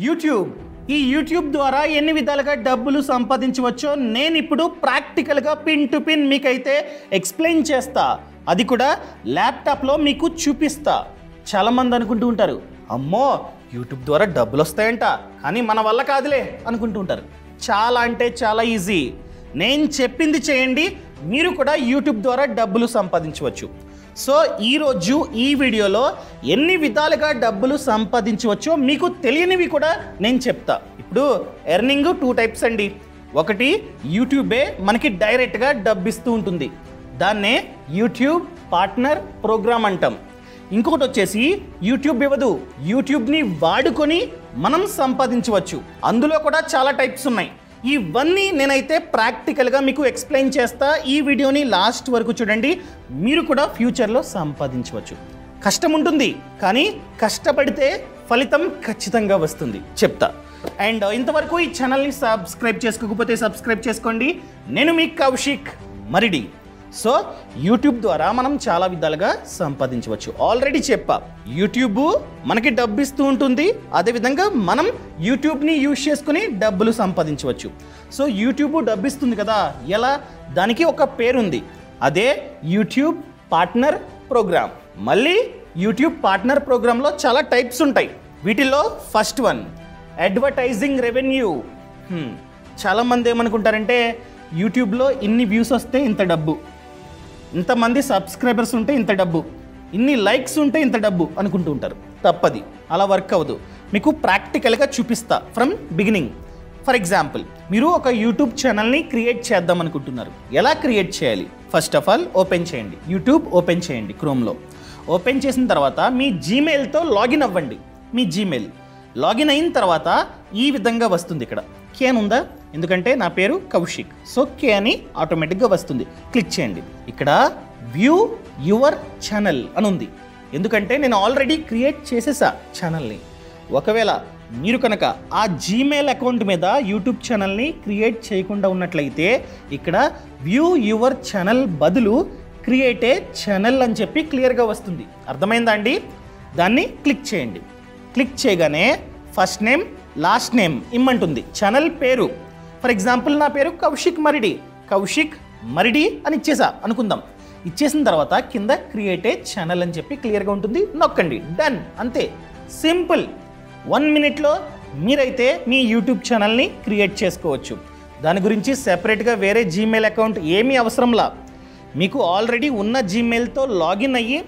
YouTube ఈ YouTube ద్వారా ఎన్ని విధాలుగా డబ్బులు సంపాదించవచ్చో నేను ఇప్పుడు ప్రాక్టికల్గా పిన్ టు పిన్ మీకైతే ఎక్స్ప్లెయిన్ చేస్తా. అది కూడా ల్యాప్టాప్లో మీకు చూపిస్తా. చాలామంది అనుకుంటూ ఉంటారు, అమ్మో యూట్యూబ్ ద్వారా డబ్బులు వస్తాయంట, కానీ మన వల్ల కాదులే అనుకుంటూ ఉంటారు. చాలా అంటే చాలా ఈజీ. నేను చెప్పింది చేయండి, మీరు కూడా యూట్యూబ్ ద్వారా డబ్బులు సంపాదించవచ్చు. సో ఈరోజు ఈ వీడియోలో ఎన్ని విధాలుగా డబ్బులు సంపాదించవచ్చో మీకు తెలియనివి కూడా నేను చెప్తా. ఇప్పుడు ఎర్నింగ్ 2 టైప్స్ అండి. ఒకటి యూట్యూబే మనకి డైరెక్ట్గా డబ్బిస్తూ ఉంటుంది, దాన్నే యూట్యూబ్ పార్ట్నర్ ప్రోగ్రామ్ అంటాం. ఇంకొకటి వచ్చేసి యూట్యూబ్ ఇవ్వదు, యూట్యూబ్ని వాడుకొని మనం సంపాదించవచ్చు. అందులో కూడా చాలా టైప్స్ ఉన్నాయి. ఇవన్నీ నేనైతే ప్రాక్టికల్గా మీకు ఎక్స్ప్లెయిన్ చేస్తా. ఈ వీడియోని లాస్ట్ వరకు చూడండి, మీరు కూడా ఫ్యూచర్లో సంపాదించవచ్చు. కష్టం ఉంటుంది, కానీ కష్టపడితే ఫలితం ఖచ్చితంగా వస్తుంది చెప్తా. అండ్ ఇంతవరకు ఈ ఛానల్ని సబ్స్క్రైబ్ చేసుకోకపోతే సబ్స్క్రైబ్ చేసుకోండి. నేను మీ కౌశిక్ మరిడి. సో యూట్యూబ్ ద్వారా మనం చాలా విధాలుగా సంపాదించవచ్చు. ఆల్రెడీ చెప్పా, యూట్యూబ్ మనకి డబ్బు ఇస్తూ ఉంటుంది, అదేవిధంగా మనం యూట్యూబ్ని యూజ్ చేసుకుని డబ్బులు సంపాదించవచ్చు. సో యూట్యూబ్ డబ్బు ఇస్తుంది కదా, ఎలా? దానికి ఒక పేరుంది, అదే యూట్యూబ్ పార్ట్నర్ ప్రోగ్రామ్. మళ్ళీ యూట్యూబ్ పార్ట్నర్ ప్రోగ్రాంలో చాలా టైప్స్ ఉంటాయి. వీటిల్లో ఫస్ట్ వన్ అడ్వర్టైజింగ్ రెవెన్యూ. చాలామంది ఏమనుకుంటారంటే యూట్యూబ్లో ఇన్ని వ్యూస్ వస్తే ఇంత డబ్బు, ఇంతమంది సబ్స్క్రైబర్స్ ఉంటే ఇంత డబ్బు, ఇన్ని లైక్స్ ఉంటే ఇంత డబ్బు అనుకుంటూ ఉంటారు. తప్పది, అలా వర్క్ అవ్వదు. మీకు ప్రాక్టికల్గా చూపిస్తా ఫ్రమ్ బిగినింగ్. ఫర్ ఎగ్జాంపుల్, మీరు ఒక యూట్యూబ్ ఛానల్ని క్రియేట్ చేద్దాం అనుకుంటున్నారు. ఎలా క్రియేట్ చేయాలి? ఫస్ట్ ఆఫ్ ఆల్ ఓపెన్ చేయండి, యూట్యూబ్ ఓపెన్ చేయండి క్రోమ్లో. ఓపెన్ చేసిన తర్వాత మీ జీమెయిల్తో లాగిన్ అవ్వండి. మీ జీమెయిల్ లాగిన్ అయిన తర్వాత ఈ విధంగా వస్తుంది. ఇక్కడ కే అని ఉందా? ఎందుకంటే నా పేరు కౌశిక్, సో కే అని ఆటోమేటిక్గా వస్తుంది. క్లిక్ చేయండి. ఇక్కడ వ్యూ యువర్ ఛానల్ అని ఉంది, ఎందుకంటే నేను ఆల్రెడీ క్రియేట్ చేసేసా ఛానల్ని. ఒకవేళ మీరు కనుక ఆ జీమెయిల్ అకౌంట్ మీద యూట్యూబ్ ఛానల్ని క్రియేట్ చేయకుండా ఉన్నట్లయితే ఇక్కడ వ్యూ యువర్ ఛానల్ బదులు క్రియేట్ ఏ ఛానల్ అని చెప్పి క్లియర్గా వస్తుంది. అర్థమైందా అండి? దాన్ని క్లిక్ చేయండి. క్లిక్ చేయగానే ఫస్ట్ నేమ్ లాస్ట్ నేమ్ ఇమ్మంటుంది, ఛానల్ పేరు. ఫర్ ఎగ్జాంపుల్ నా పేరు కౌశిక్ మరిడి, కౌశిక్ మరిడి అని ఇచ్చేసా అనుకుందాం. ఇచ్చేసిన తర్వాత కింద క్రియేట్ ఏ ఛానల్ అని చెప్పి క్లియర్గా ఉంటుంది, నొక్కండి, డన్. అంతే, సింపుల్. 1 మినిట్లో మీరైతే మీ యూట్యూబ్ ఛానల్ని క్రియేట్ చేసుకోవచ్చు. దాని గురించి సెపరేట్గా వేరే జీమెయిల్ అకౌంట్ ఏమీ అవసరంలా. మీకు ఆల్రెడీ ఉన్న జీమెయిల్తో లాగిన్ అయ్యి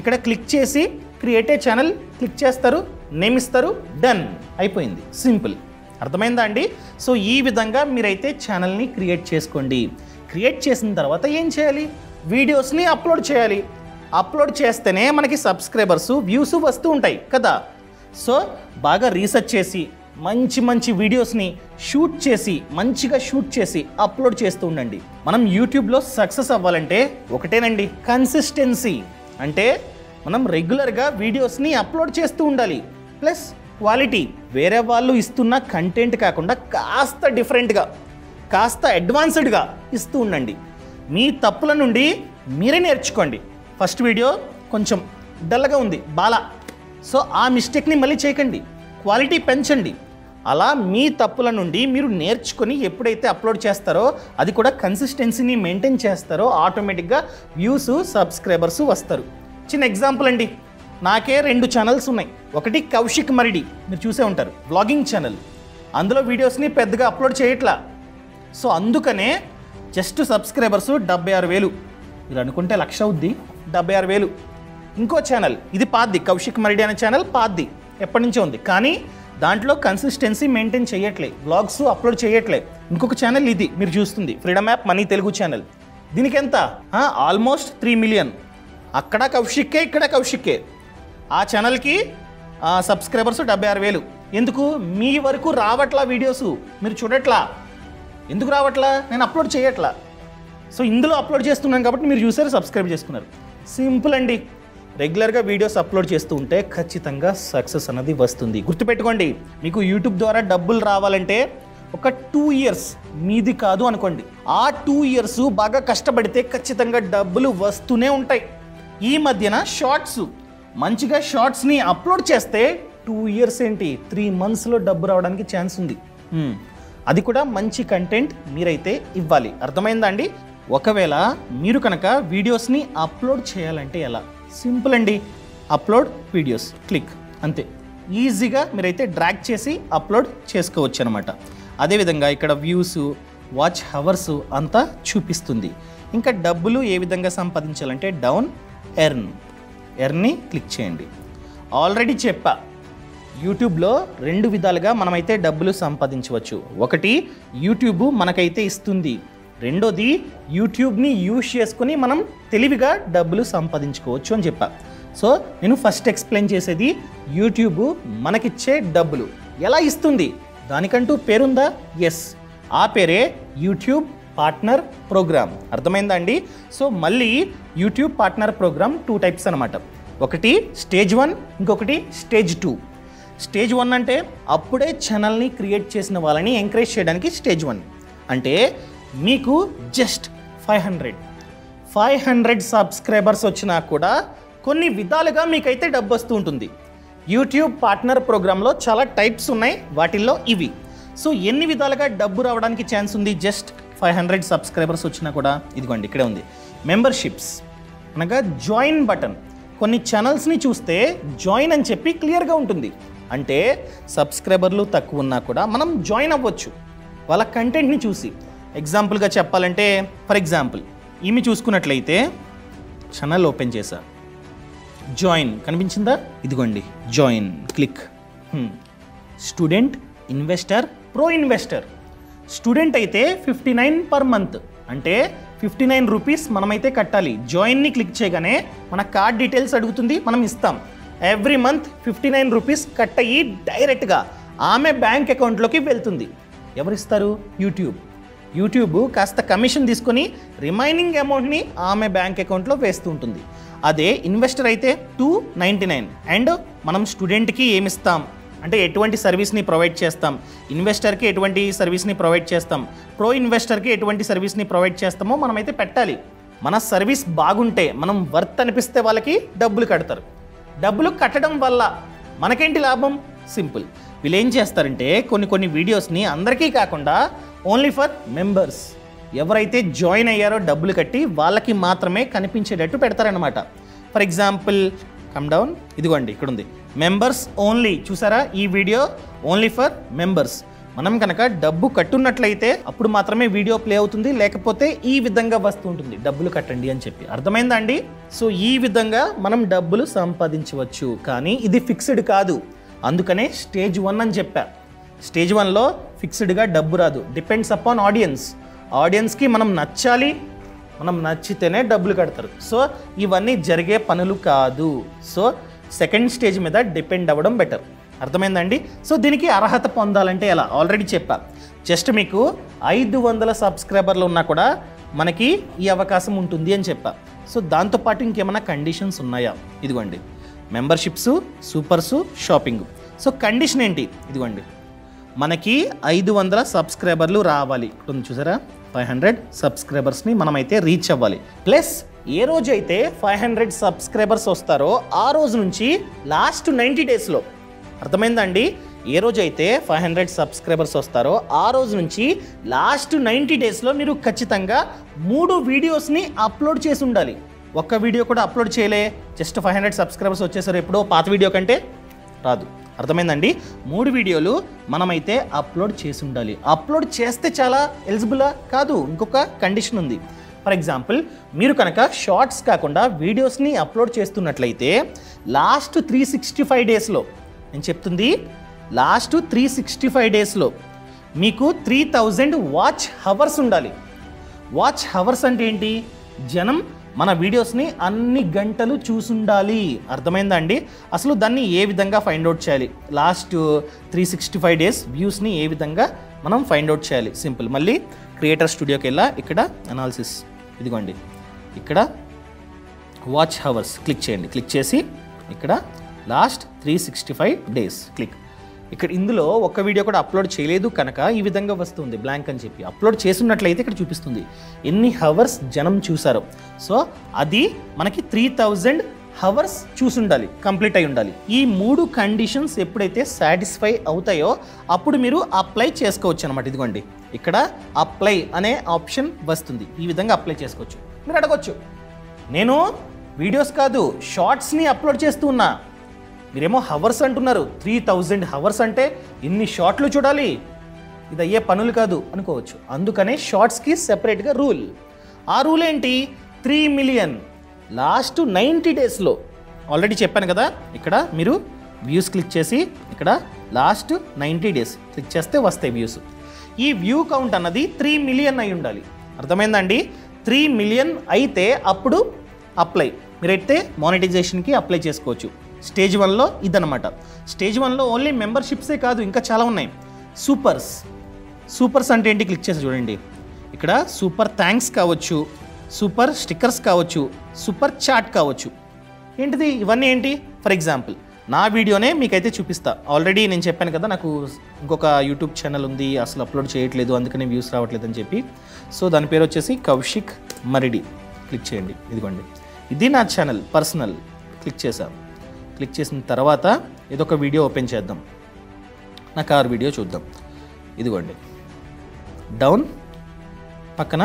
ఇక్కడ క్లిక్ చేసి క్రియేట్ ఏ ఛానల్ క్లిక్ చేస్తారు, నేమ్ ఇస్తారు, డన్, అయిపోయింది. సింపుల్. అర్థమైందా అండి? సో ఈ విధంగా మీరైతే ఛానల్ని క్రియేట్ చేసుకోండి. క్రియేట్ చేసిన తర్వాత ఏం చేయాలి? వీడియోస్ని అప్లోడ్ చేయాలి. అప్లోడ్ చేస్తేనే మనకి సబ్స్క్రైబర్స్ వ్యూస్ వస్తూ ఉంటాయి కదా. సో బాగా రీసెర్చ్ చేసి మంచి మంచి వీడియోస్ని మంచిగా షూట్ చేసి అప్లోడ్ చేస్తూ ఉండండి. మనం యూట్యూబ్లో సక్సెస్ అవ్వాలంటే ఒకటేనండి, కన్సిస్టెన్సీ. అంటే మనం రెగ్యులర్గా వీడియోస్ని అప్లోడ్ చేస్తూ ఉండాలి. ప్లస్ క్వాలిటీ, వేరే వాళ్ళు ఇస్తున్న కంటెంట్ కాకుండా కాస్త డిఫరెంట్గా, కాస్త అడ్వాన్స్డ్గా ఇస్తూ ఉండండి. మీ తప్పుల నుండి మీరే నేర్చుకోండి. ఫస్ట్ వీడియో కొంచెం డల్గా ఉంది, బాలా, సో ఆ మిస్టేక్ని మళ్ళీ చేయకండి, క్వాలిటీ పెంచండి. అలా మీ తప్పుల నుండి మీరు నేర్చుకొని ఎప్పుడైతే అప్లోడ్ చేస్తారో, అది కూడా కన్సిస్టెన్సీని మెయింటైన్ చేస్తారో, ఆటోమేటిక్గా వ్యూస్ సబ్స్క్రైబర్స్ వస్తారు. చిన్న ఎగ్జాంపుల్ అండి, నాకే 2 ఛానల్స్ ఉన్నాయి. ఒకటి కౌశిక్ మరిడి, మీరు చూసే ఉంటారు, వ్లాగింగ్ ఛానల్. అందులో వీడియోస్ని పెద్దగా అప్లోడ్ చేయట్లా. సో అందుకనే జస్ట్ సబ్స్క్రైబర్స్ 76,000. మీరు అనుకుంటే 1,00,000 అవుద్ది, 76,000. ఇంకో ఛానల్, ఇది పాద్ది, కౌశిక్ మరిడి అనే ఛానల్ పాద్ది, ఎప్పటి నుంచో ఉంది, కానీ దాంట్లో కన్సిస్టెన్సీ మెయింటైన్ చేయట్లే, వ్లాగ్స్ అప్లోడ్ చేయట్లే. ఇంకొక ఛానల్ ఇది మీరు చూస్తుంది, freedom app money Telugu channel. దీనికి ఎంత? Almost 3 million. అక్కడ కౌశిక్కే, ఇక్కడ కౌశిక్కే. ఆ ఛానల్కి సబ్స్క్రైబర్స్ 76,000. ఎందుకు? మీ వరకు రావట్లా వీడియోస్, మీరు చూడట్లా. ఎందుకు రావట్లా? నేను అప్లోడ్ చేయట్లా. సో ఇందులో అప్లోడ్ చేస్తున్నాను కాబట్టి మీరు చూసారు, సబ్స్క్రైబ్ చేసుకున్నారు. సింపుల్ అండి. రెగ్యులర్గా వీడియోస్ అప్లోడ్ చేస్తూ ఉంటే ఖచ్చితంగా సక్సెస్ అన్నది వస్తుంది. గుర్తుపెట్టుకోండి, మీకు యూట్యూబ్ ద్వారా డబ్బులు రావాలంటే ఒక 2 ఇయర్స్ మీది కాదు అనుకోండి. ఆ 2 ఇయర్స్ బాగా కష్టపడితే ఖచ్చితంగా డబ్బులు వస్తూనే ఉంటాయి. ఈ మధ్యన షార్ట్స్, మంచిగా షార్ట్స్ని అప్లోడ్ చేస్తే 2 ఇయర్స్ ఏంటి 3 మంత్స్లో డబ్బు రావడానికి ఛాన్స్ ఉంది. అది కూడా మంచి కంటెంట్ మీరైతే ఇవ్వాలి. అర్థమైందా అండి? ఒకవేళ మీరు కనుక వీడియోస్ని అప్లోడ్ చేయాలంటే ఎలా? సింపుల్ అండి, అప్లోడ్ వీడియోస్ క్లిక్, అంతే. ఈజీగా మీరైతే డ్రాగ్ చేసి అప్లోడ్ చేసుకోవచ్చు అనమాట. అదేవిధంగా ఇక్కడ వ్యూస్, వాచ్ హవర్స్ అంతా చూపిస్తుంది. ఇంకా డబ్బులు ఏ విధంగా సంపాదించాలంటే డౌన్ ఎర్న్ని క్లిక్ చేయండి. ఆల్రెడీ చెప్పా, యూట్యూబ్లో 2 విధాలుగా మనమైతే డబ్బులు సంపాదించవచ్చు. ఒకటి యూట్యూబ్ మనకైతే ఇస్తుంది, రెండోది యూట్యూబ్ని యూజ్ చేసుకుని మనం తెలివిగా డబ్బులు సంపాదించుకోవచ్చు అని చెప్పా. సో నేను ఫస్ట్ ఎక్స్ప్లెయిన్ చేసేది యూట్యూబ్ మనకిచ్చే డబ్బులు ఎలా ఇస్తుంది. దానికంటూ పేరుందా? ఎస్, ఆ పేరే యూట్యూబ్ పార్ట్నర్ ప్రోగ్రామ్. అర్థమైందా అండి? సో మళ్ళీ యూట్యూబ్ పార్ట్నర్ ప్రోగ్రామ్ 2 టైప్స్ అనమాట. ఒకటి స్టేజ్ 1, ఇంకొకటి స్టేజ్ 2. స్టేజ్ 1 అంటే అప్పుడే ఛానల్ని క్రియేట్ చేసిన వాళ్ళని ఎంకరేజ్ చేయడానికి స్టేజ్ 1. అంటే మీకు జస్ట్ 500 సబ్స్క్రైబర్స్ వచ్చినా కూడా కొన్ని విధాలుగా మీకైతే డబ్బు వస్తూ ఉంటుంది. యూట్యూబ్ పార్ట్నర్ ప్రోగ్రాంలో చాలా టైప్స్ ఉన్నాయి, వాటిల్లో ఇవి. సో ఎన్ని విధాలుగా డబ్బు రావడానికి ఛాన్స్ ఉంది? జస్ట్ 500 సబ్స్క్రైబర్స్ వచ్చినా కూడా ఇదిగోండి ఇక్కడే ఉంది మెంబర్షిప్స్, అనగా జాయిన్ బటన్. కొన్ని ఛానల్స్ని చూస్తే జాయిన్ అని చెప్పి క్లియర్గా ఉంటుంది. అంటే సబ్స్క్రైబర్లు తక్కువ ఉన్నా కూడా మనం జాయిన్ అవ్వచ్చు వాళ్ళ కంటెంట్ని చూసి. ఎగ్జాంపుల్గా చెప్పాలంటే, ఫర్ ఎగ్జాంపుల్ ఈమె చూసుకున్నట్లయితే ఛానల్ ఓపెన్ చేశా, జాయిన్ కనిపించిందా? ఇదిగోండి join click. Student, investor, pro investor. Student అయితే 59 పర్ మంత్, అంటే 59 రూపీస్ మనమైతే కట్టాలి. జాయిన్ని క్లిక్ చేయగానే మన కార్డ్ డీటెయిల్స్ అడుగుతుంది, మనం ఇస్తాం. ఎవ్రీ మంత్ 59 రూపీస్ కట్ అయ్యి డైరెక్ట్గా ఆమె బ్యాంక్ అకౌంట్లోకి వెళ్తుంది. ఎవరిస్తారు? యూట్యూబ్ కాస్త కమిషన్ తీసుకొని రిమైనింగ్ అమౌంట్ని ఆమె బ్యాంక్ అకౌంట్లో వేస్తూ ఉంటుంది. అదే ఇన్వెస్టర్ అయితే 299. అండ్ మనం స్టూడెంట్కి ఏమిస్తాం అంటే ఎటువంటి సర్వీస్ని ప్రొవైడ్ చేస్తాం, ఇన్వెస్టర్కి ఎటువంటి సర్వీస్ని ప్రొవైడ్ చేస్తాం, ప్రో ఇన్వెస్టర్కి ఎటువంటి సర్వీస్ని ప్రొవైడ్ చేస్తామో మనమైతే పెట్టాలి. మన సర్వీస్ బాగుంటే, మనం వర్త్ అనిపిస్తే వాళ్ళకి డబ్బులు కడతారు. డబ్బులు కట్టడం వల్ల మనకేంటి లాభం? సింపుల్. వీళ్ళు ఏం చేస్తారంటే కొన్ని వీడియోస్ని అందరికీ కాకుండా ఓన్లీ ఫర్ మెంబర్స్, ఎవరైతే జాయిన్ అయ్యారో డబ్బులు కట్టి వాళ్ళకి మాత్రమే కనిపించేటట్టు పెడతారనమాట. ఫర్ ఎగ్జాంపుల్ కమ్ డౌన్, ఇదిగోండి ఇక్కడ ఉంది మెంబర్స్ ఓన్లీ. చూసారా? ఈ వీడియో ఓన్లీ ఫర్ మెంబర్స్. మనం కనుక డబ్బు కట్టున్నట్లయితే అప్పుడు మాత్రమే వీడియో ప్లే అవుతుంది, లేకపోతే ఈ విధంగా వస్తూ ఉంటుంది డబ్బులు కట్టండి అని చెప్పి. అర్థమైందా అండి? సో ఈ విధంగా మనం డబ్బులు సంపాదించవచ్చు, కానీ ఇది ఫిక్స్డ్ కాదు. అందుకనే స్టేజ్ 1 అని చెప్పా. స్టేజ్ 1లో ఫిక్స్డ్గా డబ్బు రాదు, డిపెండ్స్ అపాన్ ఆడియన్స్కి మనం నచ్చాలి, మనం నచ్చితేనే డబ్బులు కడతారు. సో ఇవన్నీ జరిగే పనులు కాదు. సో సెకండ్ స్టేజ్ మీద డిపెండ్ అవ్వడం బెటర్. అర్థమైందండి? సో దీనికి అర్హత పొందాలంటే ఎలా? ఆల్రెడీ చెప్పా. జస్ట్ మీకు 500 సబ్స్క్రైబర్లు ఉన్నా కూడా మనకి ఈ అవకాశం ఉంటుంది అని చెప్పా. సో దాంతోపాటు ఇంకేమైనా కండిషన్స్ ఉన్నాయా? ఇదిగోండి memberships, supers, shopping. So condition ఏంటి? ఇదిగోండి మనకి 500 సబ్స్క్రైబర్లు రావాలి. ఇప్పుడు చూసారా? 500 సబ్స్క్రైబర్స్ని మనమైతే రీచ్ అవ్వాలి. ప్లస్ ఏ రోజైతే 500 సబ్స్క్రైబర్స్ వస్తారో ఆ రోజు నుంచి లాస్ట్ 90 డేస్లో, అర్థమైందా అండి? ఏ రోజైతే 500 సబ్స్క్రైబర్స్ వస్తారో ఆ రోజు నుంచి లాస్ట్ 90 డేస్లో మీరు ఖచ్చితంగా 3 వీడియోస్ని అప్లోడ్ చేసి ఉండాలి. ఒక్క వీడియో కూడా అప్లోడ్ చేయలే, జస్ట్ 500 సబ్స్క్రైబర్స్ వచ్చేసారు, ఎప్పుడో పాత వీడియో కంటే రాదు. అర్థమైందండి? 3 వీడియోలు మనమైతే అప్లోడ్ చేసి ఉండాలి. అప్లోడ్ చేస్తే చాలా ఎలిజిబులా? కాదు, ఇంకొక కండిషన్ ఉంది. ఫర్ ఎగ్జాంపుల్ మీరు కనుక షార్ట్స్ కాకుండా వీడియోస్ని అప్లోడ్ చేస్తున్నట్లయితే లాస్ట్ 365 డేస్లో, నేను చెప్తుంది లాస్ట్ 365 డేస్లో మీకు 3000 వాచ్ హవర్స్ ఉండాలి. వాచ్ హవర్స్ అంటే ఏంటి? జనం మన వీడియోస్ని అన్ని గంటలు చూసుండాలి. అర్థమైందా అండి? అసలు దాన్ని ఏ విధంగా ఫైండ్ అవుట్ చేయాలి? లాస్ట్ 365 డేస్ వ్యూస్ని ఏ విధంగా మనం ఫైండ్ అవుట్ చేయాలి? సింపుల్. మళ్ళీ క్రియేటర్ స్టూడియోకి వెళ్ళా, ఇక్కడ అనాలిసిస్, ఇదిగోండి ఇక్కడ వాచ్ హవర్స్ క్లిక్ చేయండి. క్లిక్ చేసి ఇక్కడ లాస్ట్ 365 డేస్ క్లిక్. ఇక్కడ ఇందులో ఒక్క వీడియో కూడా అప్లోడ్ చేయలేదు కనుక ఈ విధంగా వస్తుంది బ్లాంక్ అని చెప్పి. అప్లోడ్ చేస్తున్నట్లయితే ఇక్కడ చూపిస్తుంది ఎన్ని హవర్స్ జనం చూసారో. సో అది మనకి 3000 హవర్స్ చూసి ఉండాలి, కంప్లీట్ అయి ఉండాలి. ఈ 3 కండిషన్స్ ఎప్పుడైతే సాటిస్ఫై అవుతాయో అప్పుడు మీరు అప్లై చేసుకోవచ్చు అనమాట. ఇదిగోండి ఇక్కడ అప్లై అనే ఆప్షన్ వస్తుంది. ఈ విధంగా అప్లై చేసుకోవచ్చు. మీరు అడగొచ్చు, నేను వీడియోస్ కాదు షార్ట్స్ని అప్లోడ్ చేస్తూ ఉన్నా, మీరేమో హవర్స్ అంటున్నారు. 3000 హవర్స్ అంటే ఇన్ని షార్ట్లు చూడాలి, ఇది అయ్యే పనులు కాదు అనుకోవచ్చు. అందుకనే షార్ట్స్కి సెపరేట్గా రూల్. ఆ రూల్ ఏంటి? 3 మిలియన్ లాస్ట్ 90 డేస్లో. ఆల్రెడీ చెప్పాను కదా, ఇక్కడ మీరు వ్యూస్ క్లిక్ చేసి ఇక్కడ లాస్ట్ 90 డేస్ క్లిక్ చేస్తే వస్తాయి వ్యూస్. ఈ వ్యూ కౌంట్ అన్నది 3 మిలియన్ అయి ఉండాలి. అర్థమైందండి? 3 మిలియన్ అయితే అప్పుడు అప్లై, మీరైతే మానిటైజేషన్కి అప్లై చేసుకోవచ్చు. స్టేజ్ 1లో ఇదనమాట. స్టేజ్ 1లో ఓన్లీ మెంబర్షిప్సే కాదు, ఇంకా చాలా ఉన్నాయి. సూపర్స్ అంటే ఏంటి? క్లిక్ చేసి చూడండి. ఇక్కడ సూపర్ థ్యాంక్స్ కావచ్చు, సూపర్ స్టిక్కర్స్ కావచ్చు, సూపర్ చాట్ కావచ్చు. ఏంటిది ఇవన్నీ ఏంటి? ఫర్ ఎగ్జాంపుల్ నా వీడియోనే మీకైతే చూపిస్తా. ఆల్రెడీ నేను చెప్పాను కదా, నాకు ఇంకొక యూట్యూబ్ ఛానల్ ఉంది, అసలు అప్లోడ్ చేయట్లేదు, అందుకనే వ్యూస్ రావట్లేదు అని చెప్పి. సో దాని పేరు వచ్చేసి కౌశిక్ మరిడి. క్లిక్ చేయండి. ఇదిగోండి, ఇది నా ఛానల్ పర్సనల్. క్లిక్ చేసాం. క్లిక్ చేసిన తర్వాత ఏదొక వీడియో ఓపెన్ చేద్దాం. నా కార్ వీడియో చూద్దాం. ఇదిగోండి డౌన్ పక్కన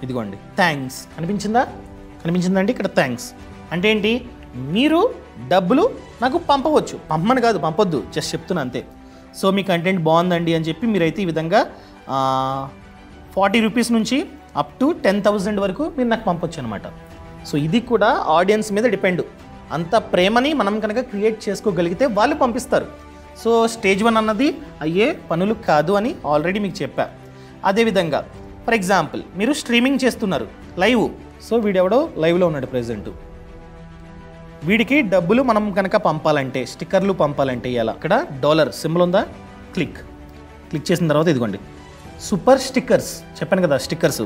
ఇదిగోండి థ్యాంక్స్ కనిపించిందండి. ఇక్కడ థ్యాంక్స్ అంటే ఏంటి? మీరు డబ్బులు నాకు పంపవచ్చు. పంపమని కాదు, పంపొద్దు, జస్ట్ చెప్తున్నా అంతే. సో మీ కంటెంట్ బాగుందండి అని చెప్పి మీరైతే ఈ విధంగా 40 రూపీస్ నుంచి అప్ టు 10,000 వరకు మీరు నాకు పంపొచ్చు అనమాట. సో ఇది కూడా ఆడియన్స్ మీద డిపెండ్. అంత ప్రేమని మనం కనుక క్రియేట్ చేసుకోగలిగితే వాళ్ళు పంపిస్తారు. సో స్టేజ్ 1 అన్నది అయ్యే పనులు కాదు అని ఆల్రెడీ మీకు చెప్పా. అదేవిధంగా ఫర్ ఎగ్జాంపుల్ మీరు స్ట్రీమింగ్ చేస్తున్నారు, లైవ్. సో వీడెవడో లైవ్లో ఉన్నాడు ప్రెజెంట్. వీడికి డబ్బులు మనం కనుక పంపాలంటే, స్టిక్కర్లు పంపాలంటే ఎలా? ఇక్కడ డాలర్ సింబల్ ఉందా? క్లిక్ చేసిన తర్వాత ఇదిగోండి సూపర్ స్టిక్కర్స్. చెప్పాను కదా స్టిక్కర్స్.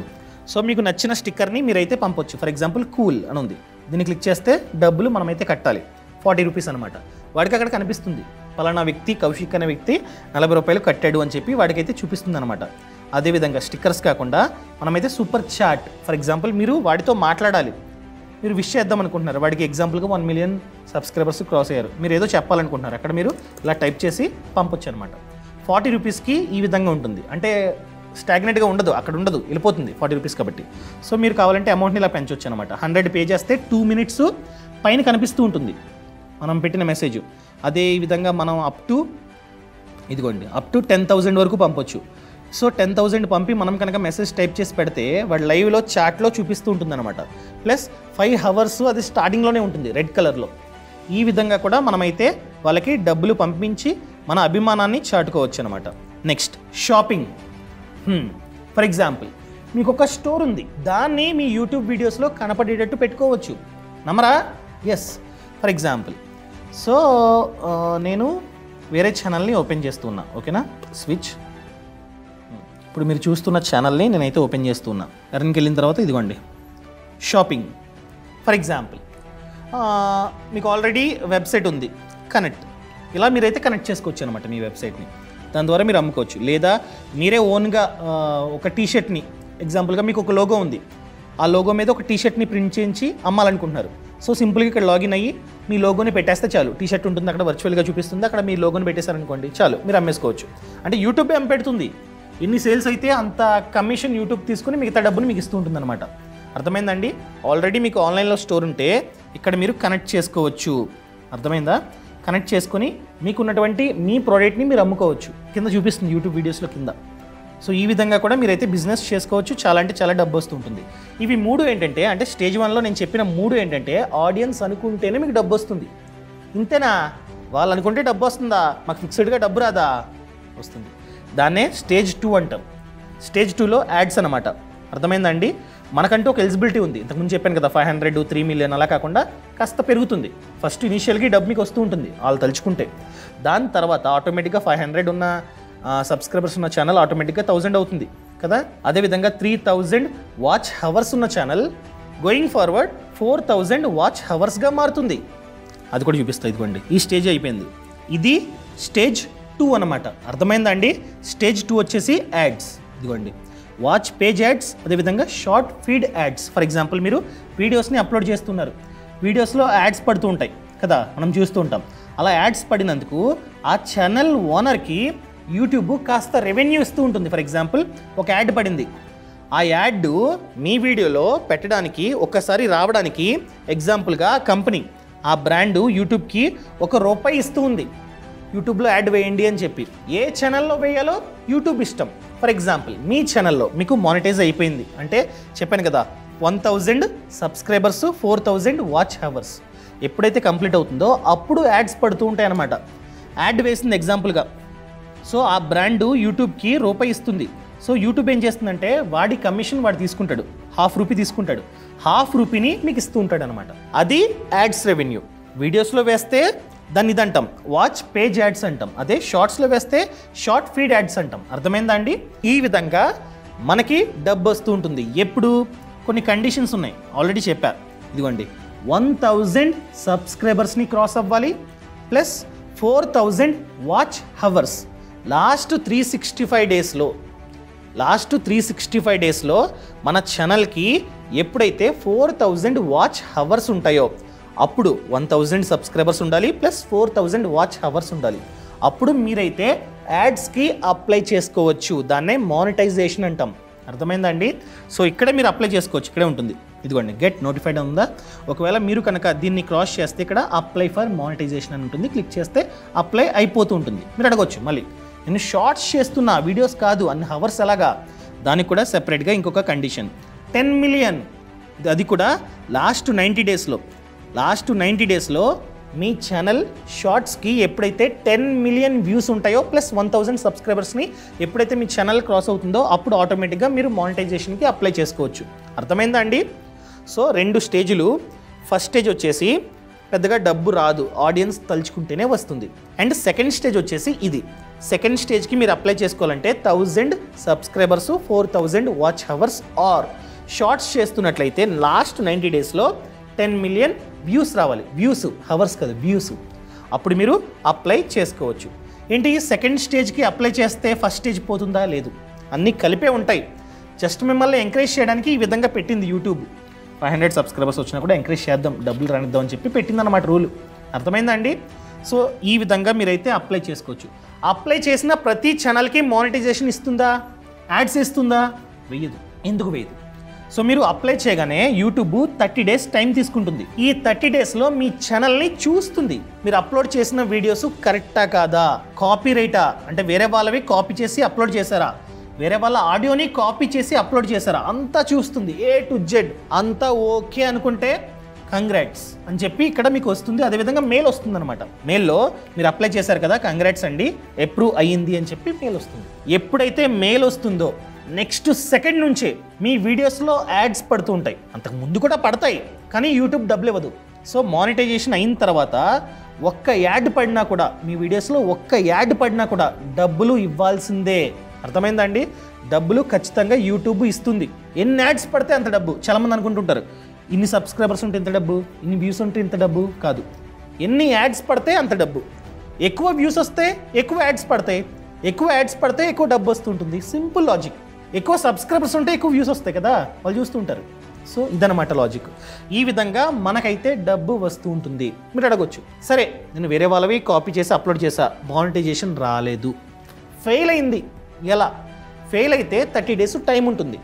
సో మీకు నచ్చిన స్టిక్కర్ని మీరైతే పంపొచ్చు. ఫర్ ఎగ్జాంపుల్ కూల్ అని ఉంది, దీన్ని క్లిక్ చేస్తే డబ్బులు మనమైతే కట్టాలి. 40 రూపీస్ అనమాట. వాడికి అక్కడ కనిపిస్తుంది పలానా వ్యక్తి, కౌశిక్ అనే వ్యక్తి 40 రూపాయలు కట్టాడు అని చెప్పి వాడికైతే చూపిస్తుంది అనమాట. అదేవిధంగా స్టిక్కర్స్ కాకుండా మనమైతే సూపర్ చాట్. ఫర్ ఎగ్జాంపుల్ మీరు వాడితో మాట్లాడాలి, మీరు విష్ చేద్దాం అనుకుంటున్నారు. వాడికి ఎగ్జాంపుల్గా 1 మిలియన్ సబ్స్క్రైబర్స్ క్రాస్ అయ్యారు, మీరు ఏదో చెప్పాలనుకుంటున్నారు, అక్కడ మీరు ఇలా టైప్ చేసి పంపొచ్చు అనమాట. 40 రూపీస్కి ఈ విధంగా ఉంటుంది. అంటే స్టాగ్నెట్గా ఉండదు, అక్కడ ఉండదు, వెళ్ళిపోతుంది 40 రూపీస్ కాబట్టి. సో మీరు కావాలంటే అమౌంట్ని ఇలా పెంచవచ్చు అనమాట. 100 పే చేస్తే 2 మినిట్స్ పైన కనిపిస్తూ ఉంటుంది మనం పెట్టిన మెసేజ్. అదే విధంగా మనం అప్ టు 10,000 వరకు పంపొచ్చు. సో 10,000 పంపి మనం కనుక మెసేజ్ టైప్ చేసి పెడితే వాడు లైవ్లో చాట్లో చూపిస్తూ ఉంటుంది అనమాట. ప్లస్ 5 అవర్స్ అది స్టార్టింగ్లోనే ఉంటుంది రెడ్ కలర్లో. ఈ విధంగా కూడా మనమైతే వాళ్ళకి డబ్బులు పంపించి మన అభిమానాన్ని చాటుకోవచ్చు అనమాట. Next shopping. ఫర్ ఎగ్జాంపుల్ మీకు ఒక స్టోర్ ఉంది, దాన్ని మీ యూట్యూబ్ వీడియోస్లో కనపడేటట్టు పెట్టుకోవచ్చు. నమ్మరా? ఎస్. ఫర్ ఎగ్జాంపుల్ సో నేను వేరే ఛానల్ని ఓపెన్ చేస్తున్నా. ఓకేనా? స్విచ్. ఇప్పుడు మీరు చూస్తున్న ఛానల్ని నేనైతే ఓపెన్ చేస్తున్నా. ఎర్రన్కి వెళ్ళిన తర్వాత ఇదిగోండి షాపింగ్. ఫర్ ఎగ్జాంపుల్ మీకు ఆల్రెడీ వెబ్సైట్ ఉంది, కనెక్ట్. ఇలా మీరైతే కనెక్ట్ చేసుకోవచ్చు అనమాట మీ వెబ్సైట్ని. దాని ద్వారా మీరు అమ్ముకోవచ్చు. లేదా మీరే ఓన్గా ఒక టీషర్ట్ని, ఎగ్జాంపుల్గా మీకు ఒక లోగో ఉంది, ఆ లోగో మీద ఒక టీషర్ట్ని ప్రింట్ చేయించి అమ్మాలనుకుంటున్నారు. సో సింపుల్గా ఇక్కడ లాగిన్ అయ్యి మీ లోగోని పెట్టేస్తే చాలు. టీషర్ట్ ఉంటుంది అక్కడ, వర్చువల్గా చూపిస్తుంది, అక్కడ మీ లోగోని పెట్టేశారనుకోండి చాలు, మీరు అమ్మేసుకోవచ్చు. అంటే యూట్యూబ్ ఏం పెడుతుంది, ఎన్ని సేల్స్ అయితే అంత కమిషన్ యూట్యూబ్ తీసుకుని మిగతా డబ్బుని మీకు ఇస్తూ ఉంటుంది అనమాట. అర్థమైందండి? ఆల్రెడీ మీకు ఆన్లైన్లో స్టోర్ ఉంటే ఇక్కడ మీరు కనెక్ట్ చేసుకోవచ్చు. అర్థమైందా? కనెక్ట్ చేసుకొని మీకున్నటువంటి మీ ప్రోడక్ట్ని మీరు అమ్ముకోవచ్చు. కింద చూపిస్తుంది యూట్యూబ్ వీడియోస్లో కింద. సో ఈ విధంగా కూడా మీరైతే బిజినెస్ చేసుకోవచ్చు. చాలా అంటే చాలా డబ్బు వస్తూ ఉంటుంది. ఇవి 3 ఏంటంటే, అంటే స్టేజ్ 1లో నేను చెప్పిన 3 ఏంటంటే ఆడియన్స్ అనుకుంటేనే మీకు డబ్బు వస్తుంది. ఇంతేనా? వాళ్ళు అనుకుంటే డబ్బు వస్తుందా? మాకు ఫిక్స్డ్గా డబ్బు రాదా? వస్తుంది. దాన్నే స్టేజ్ 2 అంటాం. స్టేజ్ 2లో యాడ్స్ అనమాట. అర్థమైందండి? మనకంటూ ఒక ఎలిజిబిలిటీ ఉంది. ఇంతకుముందు చెప్పాను కదా 500, 3 మిలియన్ అలా కాకుండా కాస్త పెరుగుతుంది. ఫస్ట్ ఇనీషియల్గా డబ్బు మీకు వస్తూ ఉంటుంది వాళ్ళు తలుచుకుంటే. దాని తర్వాత ఆటోమేటిక్గా 500 ఉన్న సబ్స్క్రైబర్స్ ఉన్న ఛానల్ ఆటోమేటిక్గా 1000 అవుతుంది కదా. అదేవిధంగా 3000 వాచ్ హవర్స్ ఉన్న ఛానల్ గోయింగ్ ఫార్వర్డ్ 4000 వాచ్ హవర్స్గా మారుతుంది. అది కూడా చూపిస్తా. ఇదిగోండి ఈ స్టేజ్ అయిపోయింది. ఇది స్టేజ్ 2 అనమాట. అర్థమైందా అండి? స్టేజ్ 2 వచ్చేసి యాడ్స్. ఇదిగోండి వాచ్ పేజ్ యాడ్స్, అదేవిధంగా short feed ads. For example మీరు వీడియోస్ని అప్లోడ్ చేస్తున్నారు, వీడియోస్లో యాడ్స్ పడుతూ ఉంటాయి కదా, మనం చూస్తూ ఉంటాం. అలా యాడ్స్ పడినందుకు ఆ ఛానల్ ఓనర్కి యూట్యూబ్ కాస్త రెవెన్యూ ఇస్తూ ఉంటుంది. ఫర్ ఎగ్జాంపుల్ ఒక యాడ్ పడింది, ఆ యాడ్ మీ వీడియోలో పెట్టడానికి ఒక్కసారి రావడానికి ఎగ్జాంపుల్గా కంపెనీ ఆ బ్రాండు యూట్యూబ్కి ₹1 ఇస్తూ ఉంది. యూట్యూబ్లో యాడ్ వేయండి అని చెప్పి ఏ ఛానల్లో వేయాలో యూట్యూబ్ ఇష్టం. ఫర్ ఎగ్జాంపుల్ మీ ఛానల్లో మీకు మానిటైజ్ అయిపోయింది అంటే చెప్పాను కదా 1000 సబ్స్క్రైబర్స్ 4000 వాచ్ అవర్స్ ఎప్పుడైతే కంప్లీట్ అవుతుందో అప్పుడు యాడ్స్ పడుతూ ఉంటాయి అన్నమాట. యాడ్ వేసింది ఎగ్జాంపుల్గా, సో ఆ బ్రాండు యూట్యూబ్కి ₹1 ఇస్తుంది. సో యూట్యూబ్ ఏం చేస్తుందంటే వాడి కమిషన్ వాడు తీసుకుంటాడు, ₹1/2 తీసుకుంటాడు, ₹1/2 మీకు ఇస్తూ ఉంటాడు అనమాట. అది యాడ్స్ రెవెన్యూ. వీడియోస్లో వేస్తే దాన్ని ఇదంటాం వాచ్ పేజ్ యాడ్స్ అంటాం, అదే షార్ట్స్లో వేస్తే షార్ట్ ఫీడ్ యాడ్స్ అంటాం. అర్థమైందా అండి? ఈ విధంగా మనకి డబ్బు వస్తూ ఉంటుంది. ఎప్పుడు కొన్ని కండిషన్స్ ఉన్నాయి, ఆల్రెడీ చెప్పా. ఇదిగోండి 1000 సబ్స్క్రైబర్స్ని క్రాస్ అవ్వాలి ప్లస్ 4000 వాచ్ అవర్స్ లాస్ట్ 365 డేస్లో మన ఛానల్కి ఎప్పుడైతే 4000 వాచ్ అవర్స్ ఉంటాయో అప్పుడు 1000 సబ్స్క్రైబర్స్ ఉండాలి ప్లస్ 4000 వాచ్ అవర్స్ ఉండాలి. అప్పుడు మీరైతే యాడ్స్కి అప్లై చేసుకోవచ్చు. దాన్నే మానిటైజేషన్ అంటాం. అర్థమైందా అండి? సో ఇక్కడ మీరు అప్లై చేసుకోవచ్చు, ఇక్కడే ఉంటుంది. ఇదిగోండి గెట్ నోటిఫైడ్ ఉందా? ఒకవేళ మీరు కనుక దీన్ని క్రాస్ చేస్తే ఇక్కడ అప్లై ఫర్ మానిటైజేషన్ అని ఉంటుంది, క్లిక్ చేస్తే అప్లై అయిపోతూ ఉంటుంది. మీరు అడగొచ్చు మళ్ళీ నేను షార్ట్స్ చేస్తున్నా వీడియోస్ కాదు అన్ని అవర్స్ ఎలాగా, దానికి కూడా సెపరేట్గా ఇంకొక కండిషన్ 10 మిలియన్. అది కూడా లాస్ట్ 90 డేస్లో మీ ఛానల్ షార్ట్స్కి ఎప్పుడైతే 10 మిలియన్ వ్యూస్ ఉంటాయో ప్లస్ 1000 సబ్స్క్రైబర్స్ని ఎప్పుడైతే మీ ఛానల్ క్రాస్ అవుతుందో అప్పుడు ఆటోమేటిక్గా మీరు మానిటైజేషన్కి అప్లై చేసుకోవచ్చు. అర్థమైందా అండి? సో 2 స్టేజ్లు. ఫస్ట్ స్టేజ్ వచ్చేసి పెద్దగా డబ్బు రాదు, ఆడియన్స్ తలుచుకుంటేనే వస్తుంది. అండ్ సెకండ్ స్టేజ్ వచ్చేసి ఇది. సెకండ్ స్టేజ్కి మీరు అప్లై చేసుకోవాలంటే 1000 subscribers 4000 watch hours or shorts చేస్తున్నట్లయితే లాస్ట్ 90 డేస్లో 10 మిలియన్ వ్యూస్ రావాలి. వ్యూస్, అవర్స్ కదా, వ్యూస్. అప్పుడు మీరు అప్లై చేసుకోవచ్చు. ఏంటి సెకండ్ స్టేజ్కి అప్లై చేస్తే ఫస్ట్ స్టేజ్ పోతుందా? లేదు, అన్నీ కలిపే ఉంటాయి. జస్ట్ మిమ్మల్ని ఎంకరేజ్ చేయడానికి ఈ విధంగా పెట్టింది యూట్యూబ్. 500 సబ్స్క్రైబర్స్ వచ్చినా కూడా ఎంకరేజ్ చేద్దాం, డబ్బులు రానిద్దాం అని చెప్పి పెట్టిందన్నమాట రూల్. అర్థమైందా అండి? సో ఈ విధంగా మీరైతే అప్లై చేసుకోవచ్చు. అప్లై చేసిన ప్రతి ఛానల్కి మానిటైజేషన్ ఇస్తుందా? యాడ్స్ ఇస్తుందా? వేయదు. ఎందుకు వేయదు? సో మీరు అప్లై చేయగానే యూట్యూబ్ 30 డేస్ టైం తీసుకుంటుంది. ఈ 30 డేస్లో మీ ఛానల్ని చూస్తుంది. మీరు అప్లోడ్ చేసిన వీడియోస్ కరెక్టా కాదా, కాపీ రైటా అంటే వేరే వాళ్ళవి కాపీ చేసి అప్లోడ్ చేశారా, వేరే వాళ్ళ ఆడియోని కాపీ చేసి అప్లోడ్ చేశారా, అంతా చూస్తుంది. A to Z అంతా ఓకే అనుకుంటే కంగ్రాట్స్ అని చెప్పి ఇక్కడ మీకు వస్తుంది. అదేవిధంగా మెయిల్ వస్తుంది అనమాట. మెయిల్లో మీరు అప్లై చేశారు కదా, కంగ్రాట్స్ అండి అప్రూవ్ అయ్యింది అని చెప్పి మెయిల్ వస్తుంది. ఎప్పుడైతే మెయిల్ వస్తుందో నెక్స్ట్ సెకండ్ నుంచే మీ వీడియోస్లో యాడ్స్ పడుతూ ఉంటాయి. అంతకు ముందు కూడా పడతాయి కానీ యూట్యూబ్ డబ్బులు ఇవ్వదు. సో మానిటైజేషన్ అయిన తర్వాత ఒక్క యాడ్ పడినా కూడా మీ వీడియోస్లో ఒక్క యాడ్ పడినా కూడా డబ్బులు ఇవ్వాల్సిందే. అర్థమైందా అండి? డబ్బులు ఖచ్చితంగా యూట్యూబ్ ఇస్తుంది. ఎన్ని యాడ్స్ పడితే అంత డబ్బు. చాలామంది అనుకుంటుంటారు ఇన్ని సబ్స్క్రైబర్స్ ఉంటే ఇంత డబ్బు, ఇన్ని వ్యూస్ ఉంటే ఇంత డబ్బు. కాదు, ఎన్ని యాడ్స్ పడితే అంత డబ్బు. ఎక్కువ వ్యూస్ వస్తే ఎక్కువ యాడ్స్ పడతాయి, ఎక్కువ యాడ్స్ పడితే ఎక్కువ డబ్బు వస్తుంటుంది. Simple logic. ఎక్కువ సబ్స్క్రైబర్స్ ఉంటే ఎక్కువ వ్యూస్ వస్తాయి కదా, వాళ్ళు చూస్తుంటారు. సో ఇదన్నమాట లాజిక్. ఈ విధంగా మనకైతే డబ్బు వస్తూ ఉంటుంది. మీరు అడగొచ్చు సరే నేను వేరే వాళ్ళవి కాపీ చేసి అప్లోడ్ చేసా, మానిటైజేషన్ రాలేదు, ఫెయిల్ అయింది. ఎలా ఫెయిల్ అయితే 30 డేస్ టైం ఉంటుంది.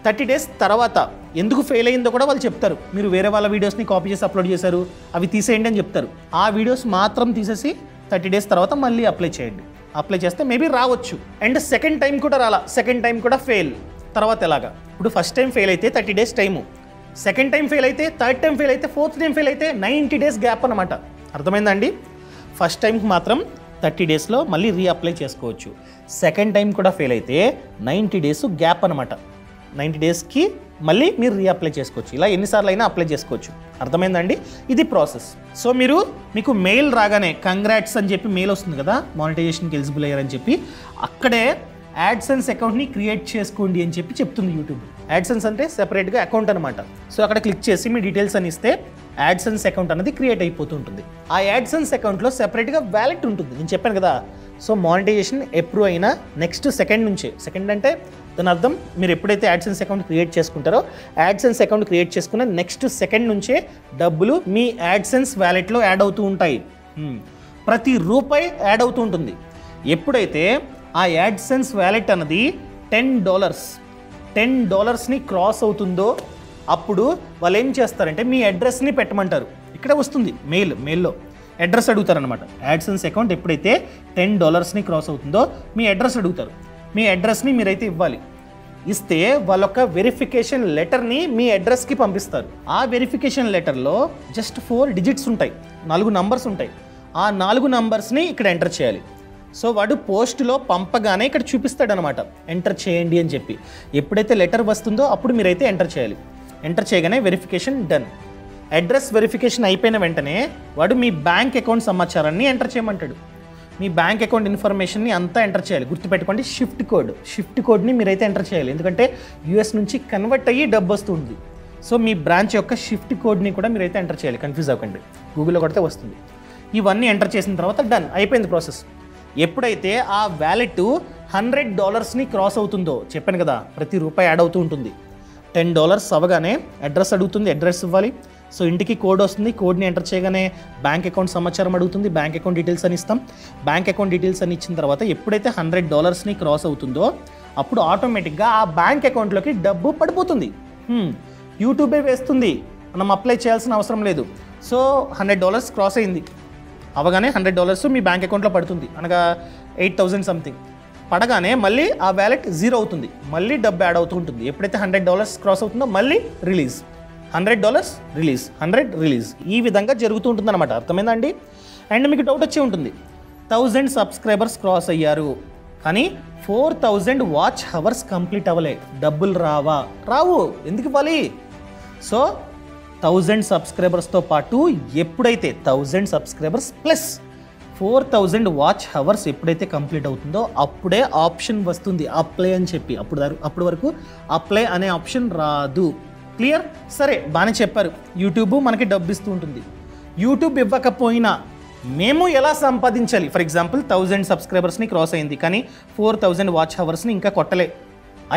30 డేస్ తర్వాత ఎందుకు ఫెయిల్ అయిందో కూడా వాళ్ళు చెప్తారు. మీరు వేరే వాళ్ళ వీడియోస్ని కాపీ చేసి అప్లోడ్ చేశారు, అవి తీసేయండి అని చెప్తారు. ఆ వీడియోస్ మాత్రం తీసేసి 30 డేస్ తర్వాత మళ్ళీ అప్లై చేయండి. అప్లై చేస్తే మేబీ రావచ్చు. అండ్ సెకండ్ టైం కూడా రాలా, సెకండ్ టైం కూడా ఫెయిల్. తర్వాత ఎలాగా? ఇప్పుడు ఫస్ట్ టైం ఫెయిల్ అయితే 30 days time, second time fail అయితే, థర్డ్ టైం ఫెయిల్ అయితే, ఫోర్త్ టైం ఫెయిల్ అయితే 90 డేస్ గ్యాప్ అనమాట. అర్థమైందా అండి? ఫస్ట్ టైంకి మాత్రం 30 డేస్లో మళ్ళీ రీఅప్లై చేసుకోవచ్చు. సెకండ్ టైం కూడా ఫెయిల్ అయితే 90 డేస్ గ్యాప్ అనమాట. 90 డేస్కి మళ్ళీ మీరు రీఅప్లై చేసుకోవచ్చు. ఇలా ఎన్నిసార్లు అయినా అప్లై చేసుకోవచ్చు. అర్థమైందండి? ఇది ప్రాసెస్. సో మీకు మెయిల్ రాగానే కంగ్రాట్స్ అని చెప్పి మెయిల్ వస్తుంది కదా, మానిటైజేషన్కి ఎలిజిబుల్ అయ్యారని చెప్పి, అక్కడే యాడ్సెన్స్ అకౌంట్ని క్రియేట్ చేసుకోండి అని చెప్పి చెప్తుంది యూట్యూబ్. యాడ్సెన్స్ అంటే సెపరేట్గా అకౌంట్ అనమాట. సో అక్కడ క్లిక్ చేసి మీ డీటెయిల్స్ అని ఇస్తే యాడ్సెన్స్ అకౌంట్ అనేది క్రియేట్ అయిపోతూ ఉంటుంది. ఆ యాడ్సెన్స్ అకౌంట్లో సెపరేట్గా వ్యాలెట్ ఉంటుంది. నేను చెప్పాను కదా. సో మానిటైజేషన్ అప్రూవ్ అయిన నెక్స్ట్ సెకండ్ నుంచే, సెకండ్ అంటే దాని అర్థం మీరు ఎప్పుడైతే యాడ్సెన్స్ అకౌంట్ క్రియేట్ చేసుకుంటారో యాడ్సెన్స్ అకౌంట్ క్రియేట్ చేసుకున్న నెక్స్ట్ సెకండ్ నుంచే డబ్బులు మీ యాడ్సెన్స్ వ్యాలెట్లో యాడ్ అవుతూ ఉంటాయి. ప్రతి రూపాయి యాడ్ అవుతూ ఉంటుంది. ఎప్పుడైతే ఆ యాడ్సెన్స్ వ్యాలెట్ అన్నది $10 క్రాస్ అవుతుందో అప్పుడు వాళ్ళు ఏం చేస్తారంటే మీ అడ్రస్ని పెట్టమంటారు. ఇక్కడ వస్తుంది మెయిల్లో అడ్రస్ అడుగుతారనమాట. యాడ్సెన్స్ అకౌంట్ ఎప్పుడైతే $10 క్రాస్ అవుతుందో మీ అడ్రస్ అడుగుతారు. మీ అడ్రస్ని మీరైతే ఇవ్వాలి. ఇస్తే వాళ్ళొక వెరిఫికేషన్ లెటర్ని మీ అడ్రస్కి పంపిస్తారు. ఆ వెరిఫికేషన్ లెటర్లో జస్ట్ 4 డిజిట్స్ ఉంటాయి, 4 నంబర్స్ ఉంటాయి. ఆ 4 నంబర్స్ని ఇక్కడ ఎంటర్ చేయాలి. సో వాడు పోస్టులో పంపగానే ఇక్కడ చూపిస్తాడనమాట, ఎంటర్ చేయండి అని చెప్పి. ఎప్పుడైతే లెటర్ వస్తుందో అప్పుడు మీరైతే ఎంటర్ చేయాలి. ఎంటర్ చేయగానే వెరిఫికేషన్ డన్. అడ్రస్ వెరిఫికేషన్ అయిపోయిన వెంటనే వాడు మీ బ్యాంక్ అకౌంట్ సమాచారాన్ని ఎంటర్ చేయమంటాడు. మీ బ్యాంక్ అకౌంట్ ఇన్ఫర్మేషన్ని అంతా ఎంటర్ చేయాలి. గుర్తుపెట్టుకోండి, షిఫ్ట్ కోడ్ని మీరైతే ఎంటర్ చేయాలి. ఎందుకంటే యూఎస్ నుంచి కన్వర్ట్ అయ్యి డబ్బు వస్తుంది. సో మీ బ్రాంచ్ యొక్క షిఫ్ట్ కోడ్ని కూడా మీరైతే ఎంటర్ చేయాలి. కన్ఫ్యూజ్ అవ్వకండి, గూగుల్లో కొడితే వస్తుంది. ఇవన్నీ ఎంటర్ చేసిన తర్వాత డన్ అయిపోయింది ప్రాసెస్. ఎప్పుడైతే ఆ వ్యాలెట్ $100 క్రాస్ అవుతుందో, చెప్పాను కదా ప్రతి రూపాయి యాడ్ అవుతూ ఉంటుంది. $10 అవ్వగానే అడ్రస్ అడుగుతుంది, అడ్రస్ ఇవ్వాలి. సో ఇంటికి కోడ్ వస్తుంది, కోడ్ని ఎంటర్ చేయగానే బ్యాంక్ అకౌంట్ సమాచారం అడుగుతుంది, బ్యాంక్ అకౌంట్ డీటెయిల్స్ అని ఇస్తాం. బ్యాంక్ అకౌంట్ డీటెయిల్స్ అని ఇచ్చిన తర్వాత ఎప్పుడైతే $100 క్రాస్ అవుతుందో అప్పుడు ఆటోమేటిక్గా ఆ బ్యాంక్ అకౌంట్లోకి డబ్బు పడిపోతుంది. యూట్యూబే వేస్తుంది, మనం అప్లై చేయాల్సిన అవసరం లేదు. సో $100 క్రాస్ అయింది. అవగానే $100 మీ బ్యాంక్ అకౌంట్లో పడుతుంది, అనగా 8,000 సంథింగ్. పడగానే మళ్ళీ ఆ వ్యాలెట్ 0 అవుతుంది, మళ్ళీ డబ్బు యాడ్ అవుతూ ఉంటుంది. ఎప్పుడైతే $100 క్రాస్ అవుతుందో మళ్ళీ రిలీజ్, $100 రిలీజ్, 100 రిలీజ్. ఈ విధంగా జరుగుతూ ఉంటుంది అనమాట. అర్థమైందా అండి? అండ్ మీకు డౌట్ వచ్చి ఉంటుంది, 1000 సబ్స్క్రైబర్స్ క్రాస్ అయ్యారు కానీ 4000 వాచ్ అవర్స్ కంప్లీట్ అవ్వలే, డబ్బులు రావు, ఎందుకు ఇవ్వాలి? సో 1000 సబ్స్క్రైబర్స్తో పాటు ఎప్పుడైతే 1000 సబ్స్క్రైబర్స్ ప్లస్ 4000 వాచ్ అవర్స్ ఎప్పుడైతే కంప్లీట్ అవుతుందో అప్పుడే ఆప్షన్ వస్తుంది అప్లై అని చెప్పి. అప్పుడు వరకు అప్లై అనే ఆప్షన్ రాదు. క్లియర్? సరే, బాగానే చెప్పారు. యూట్యూబ్ మనకి డబ్బు ఇస్తూ ఉంటుంది. యూట్యూబ్ ఇవ్వకపోయినా మేము ఎలా సంపాదించాలి? ఫర్ ఎగ్జాంపుల్ 1000 సబ్స్క్రైబర్స్ని క్రాస్ అయింది కానీ 4000 వాచ్ అవర్స్ని ఇంకా కొట్టలే,